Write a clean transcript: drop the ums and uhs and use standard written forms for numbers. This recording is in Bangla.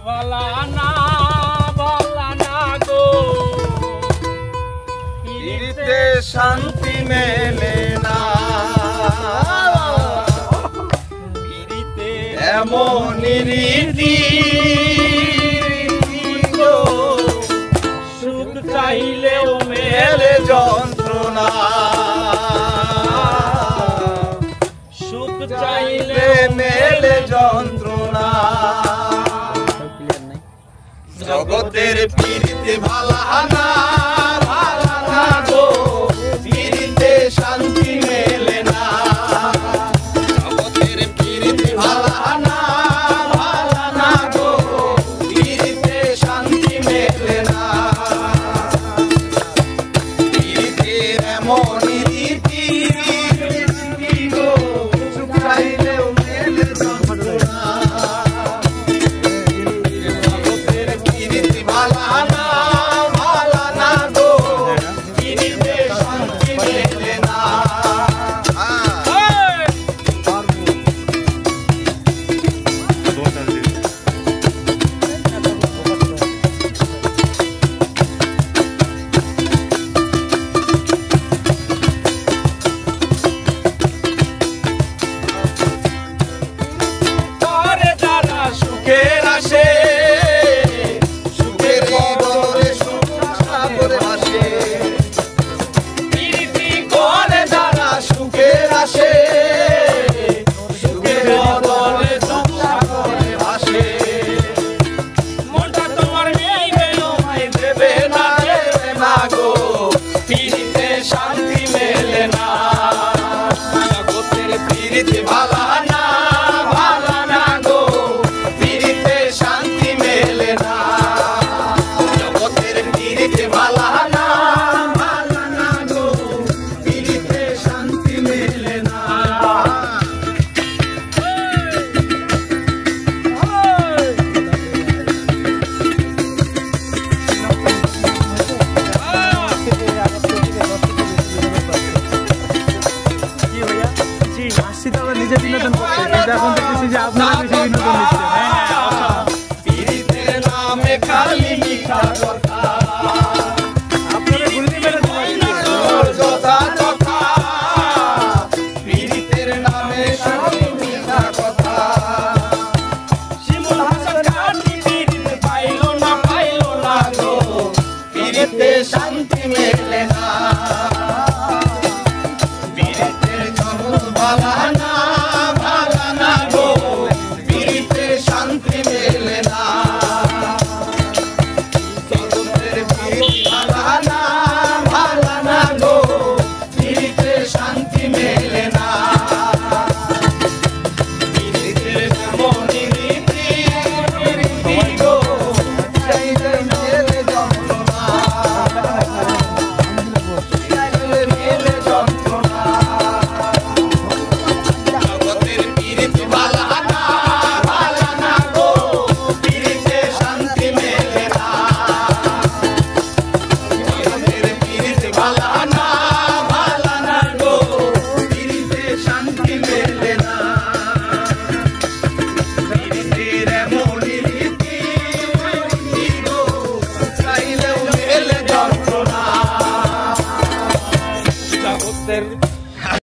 বলানা গো পিরিতে শান্তি মেলে না, পিরিতে এমন রীতি সুখ চাইলেও মেলে যন্ত্রণা, সুখ চাইলে চাইলে মেলে যন্ত্রণা। জগতের পিরিতে ভালানা গো, পিরিতে শান্তি মেলে না, জগতের পিরিতে ভালানা গো, পিরিতে শান্তি মেলে না। পিরিতের এমন রীতি গো, সুখ চাইলেও মেলে যন্ত্রণা, জগতের পিরিতে ভালানা গো, পিরিতে শান্তি মেলে না। করে যারা সুখের আসে